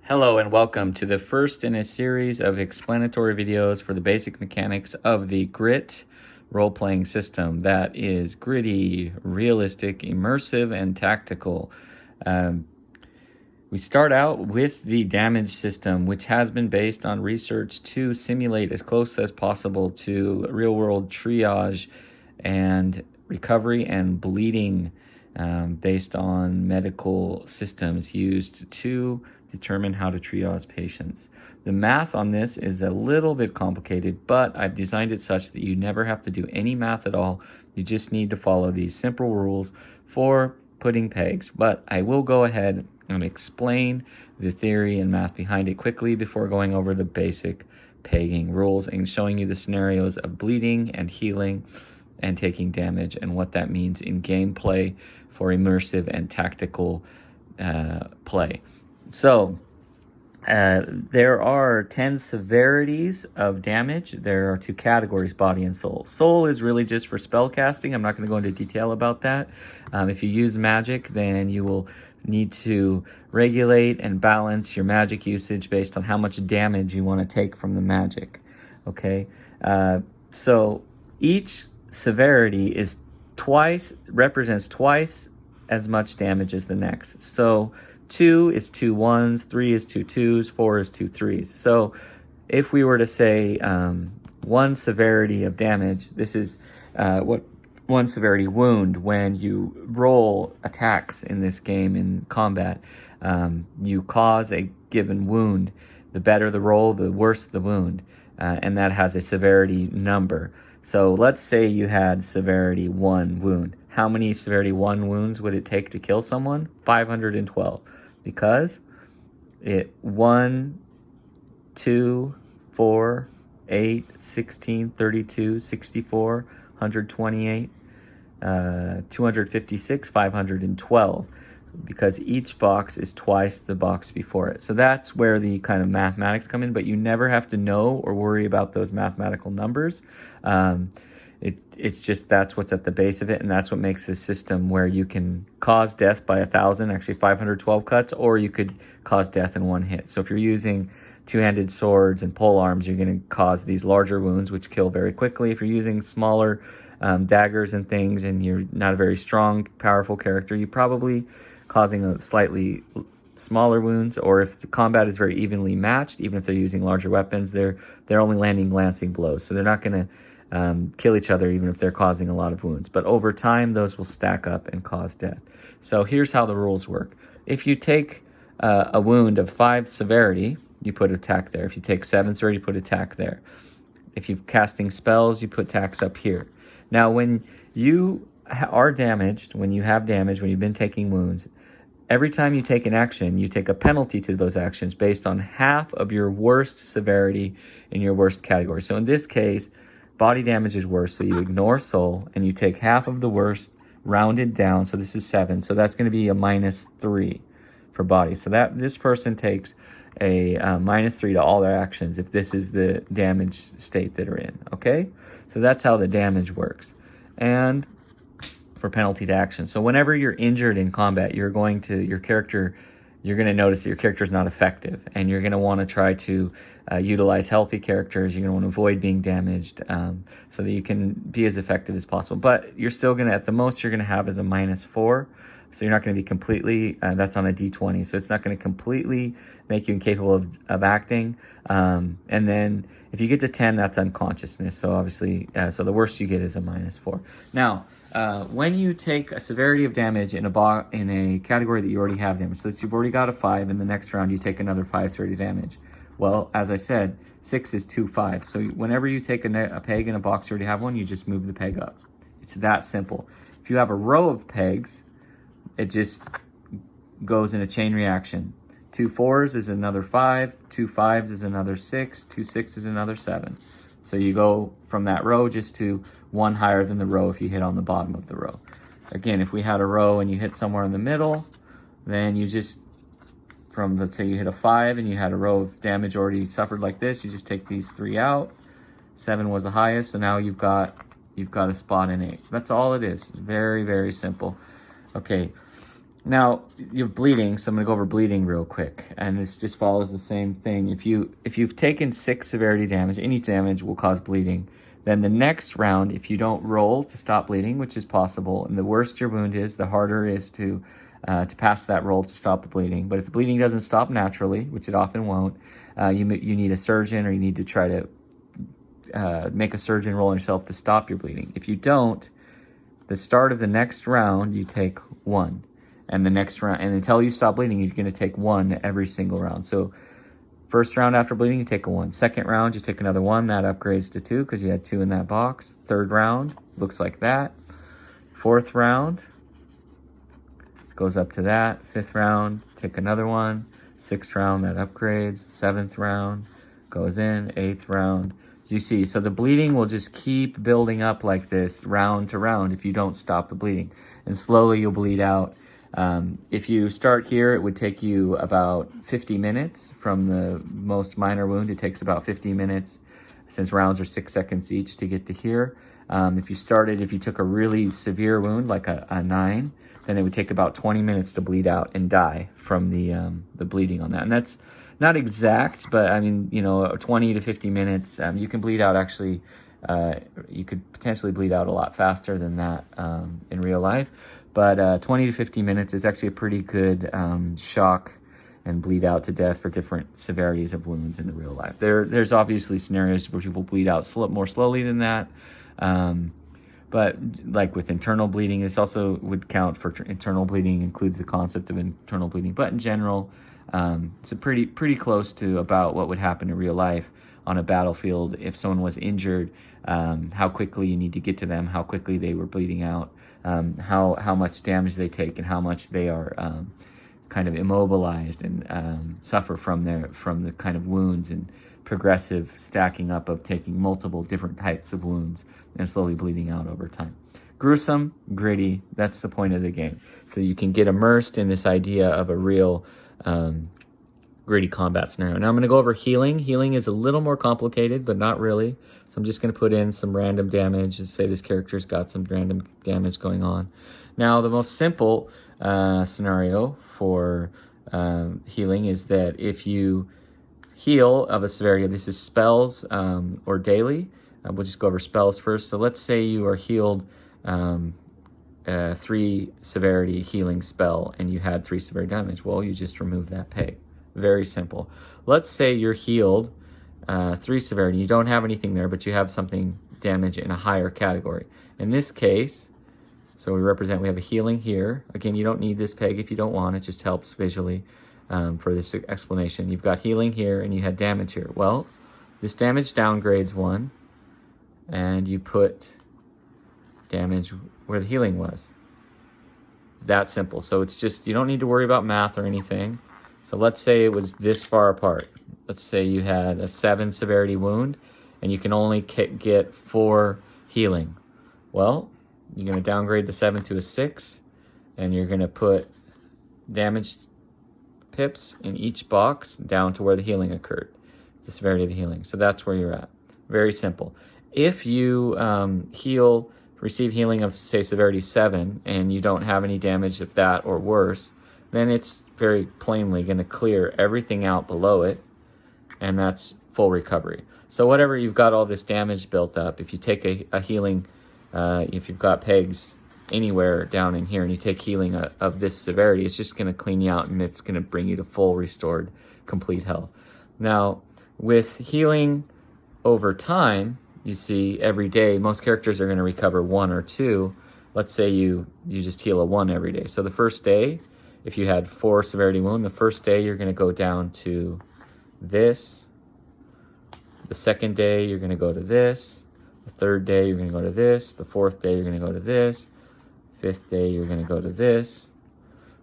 Hello and welcome to the first in a series of explanatory videos for the basic mechanics of the Grit role-playing system that is gritty, realistic, immersive, and tactical. We start out with the damage system, which has been based on research to simulate as close as possible to real-world triage and recovery and bleeding based on medical systems used to determine how to triage patients. The math on this is a little bit complicated, but I've designed it such that you never have to do any math at all. You just need to follow these simple rules for putting pegs. But I will go ahead and explain the theory and math behind it quickly before going over the basic pegging rules and showing you the scenarios of bleeding and healing and taking damage and what that means in gameplay for immersive and tactical play. So there are 10 severities of damage. There are 2 categories, body and soul. Soul is really just for spell casting. I'm not going to go into detail about that. If you use magic, then you will need to regulate and balance your magic usage based on how much damage you want to take from the magic. Okay, so each severity is represents twice as much damage as the next. So 2 is 2 1s, 3 is 2 2s, 4 is 2 3s. So if we were to say 1 severity of damage, this is what 1 severity wound. When you roll attacks in this game in combat, you cause a given wound. The better the roll, the worse the wound, and that has a severity number. So let's say you had severity 1 wound. How many severity 1 wounds would it take to kill someone? 512. Because 1, 2, 4, 8, 16, 32, 64, 128, 256, 512. Because each box is twice the box before it. So that's where the kind of mathematics come in, but you never have to know or worry about those mathematical numbers. It's just that's what's at the base of it, and that's what makes this system where you can cause death by 1,000, actually 512 cuts, or you could cause death in one hit. So if you're using two-handed swords and pole arms, you're going to cause these larger wounds, which kill very quickly. If you're using smaller daggers and things, and you're not a very strong, powerful character, you're probably causing a slightly smaller wounds. Or if the combat is very evenly matched, even if they're using larger weapons, they're only landing glancing blows, so they're not going to kill each other even if they're causing a lot of wounds. But over time, those will stack up and cause death. So here's how the rules work. If you take a wound of 5 severity, you put attack there. If you take 7 severity, you put attack there. If you're casting spells, you put attacks up here. Now, when you are damaged, when you have damage, when you've been taking wounds, every time you take an action, you take a penalty to those actions based on half of your worst severity in your worst category. So in this case, body damage is worse, so you ignore soul, and you take half of the worst, rounded down, so this is 7. So that's going to be a -3 for body. So that this person takes a -3 to all their actions if this is the damage state that are in, okay? So that's how the damage works. And for penalty to action. So whenever you're injured in combat, you're going to notice that your character is not effective, and you're going to want to try to utilize healthy characters. You're going to want to avoid being damaged so that you can be as effective as possible. But you're still going to, at the most, you're going to have is a -4. So you're not going to be completely, that's on a D20. So it's not going to completely make you incapable of acting. And then if you get to 10, that's unconsciousness. So obviously, so the worst you get is a -4. Now, when you take a severity of damage in a category that you already have damage, so you've already got a 5, in the next round you take another 5 severity damage. Well, as I said, 6 is 2 5. So whenever you take a peg in a box, you already have one, you just move the peg up. It's that simple. If you have a row of pegs, it just goes in a chain reaction. 2 4s is another 5, 2 5s is another 6, 2 6 is another 7. So you go from that row just to one higher than the row if you hit on the bottom of the row. Again, if we had a row and you hit somewhere in the middle, then you just, let's say you hit a 5 and you had a row of damage already suffered like this, you just take these 3 out. 7 was the highest, so now you've got a spot in 8. That's all it is. Very, very simple. Okay, Now you're bleeding, so I'm gonna go over bleeding real quick, and this just follows the same thing. If you've taken 6 severity damage, any damage will cause bleeding. Then the next round, if you don't roll to stop bleeding, which is possible, and the worse your wound is, the harder it is to pass that roll to stop the bleeding. But if the bleeding doesn't stop naturally, which it often won't, you need a surgeon, or you need to try to make a surgeon roll on yourself to stop your bleeding. If you don't, the start of the next round, you take 1. And the next round, and until you stop bleeding, you're going to take 1 every single round. So first round after bleeding, you take a 1. Second round, you take another 1. That upgrades to 2 because you had 2 in that box. Third round looks like that. Fourth round goes up to that. Fifth round, take another 1. Sixth round, that upgrades. Seventh round goes in. Eighth round. As you see, so the bleeding will just keep building up like this round to round if you don't stop the bleeding. And slowly you'll bleed out. If you start here, it would take you about 50 minutes from the most minor wound. It takes about 50 minutes since rounds are 6 seconds each to get to here. If you took a really severe wound, like a 9, then it would take about 20 minutes to bleed out and die from the bleeding on that. And that's not exact, but I mean, 20 to 50 minutes. You can bleed out actually, you could potentially bleed out a lot faster than that in real life. But 20 to 50 minutes is actually a pretty good shock and bleed out to death for different severities of wounds in the real life. There's obviously scenarios where people bleed out more slowly than that. But like with internal bleeding, this also would count for internal bleeding, includes the concept of internal bleeding. But in general, it's a pretty close to about what would happen in real life on a battlefield. If someone was injured, how quickly you need to get to them, how quickly they were bleeding out, how much damage they take, and how much they are kind of immobilized and suffer from the kind of wounds and progressive stacking up of taking multiple different types of wounds and slowly bleeding out over time. Gruesome, gritty, that's the point of the game. So you can get immersed in this idea of a real gritty combat scenario. Now I'm going to go over healing. Healing is a little more complicated, but not really. So I'm just going to put in some random damage and say this character's got some random damage going on. Now the most simple scenario for healing is that if you heal of a severity, this is spells or daily. We'll just go over spells first. So let's say you are healed 3 severity healing spell and you had 3 severe damage. Well, you just remove that peg. Very simple. Let's say you're healed 3 severity. You don't have anything there, but you have something damage in a higher category. In this case, so we have a healing here. Again, you don't need this peg if you don't want. It just helps visually for this explanation. You've got healing here and you had damage here. Well, this damage downgrades 1 and you put damage where the healing was. That simple. So it's just, you don't need to worry about math or anything. So let's say it was this far apart. Let's say you had a 7 severity wound and you can only get 4 healing. Well, you're going to downgrade the 7 to a 6 and you're going to put damage pips in each box down to where the healing occurred. It's the severity of the healing. So that's where you're at. Very simple. If you receive healing of, say, severity 7 and you don't have any damage of that or worse, then it's very plainly going to clear everything out below it, and that's full recovery. So whatever you've got all this damage built up, if you take a healing, if you've got pegs anywhere down in here and you take healing of this severity, it's just going to clean you out and it's going to bring you to full restored complete health. Now with healing over time, you see every day most characters are going to recover 1 or 2. Let's say you just heal a 1 every day. So the first day, if you had 4 severity wound, the first day you're going to go down to this. The second day you're going to go to this. The third day you're going to go to this. The fourth day you're going to go to this. Fifth day you're going to go to this.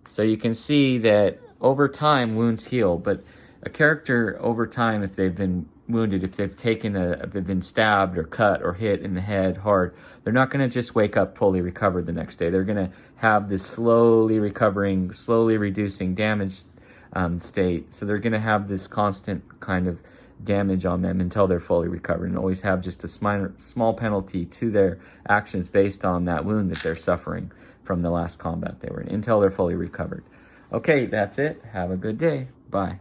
So you can see that over time wounds heal, but a character over time, if they've been wounded, if they've been stabbed or cut or hit in the head hard, they're not going to just wake up fully recovered the next day. They're going to have this slowly recovering, slowly reducing damage state. So they're going to have this constant kind of damage on them until they're fully recovered, and always have just a small penalty to their actions based on that wound that they're suffering from the last combat they were in until they're fully recovered. Okay, that's it. Have a good day. Bye.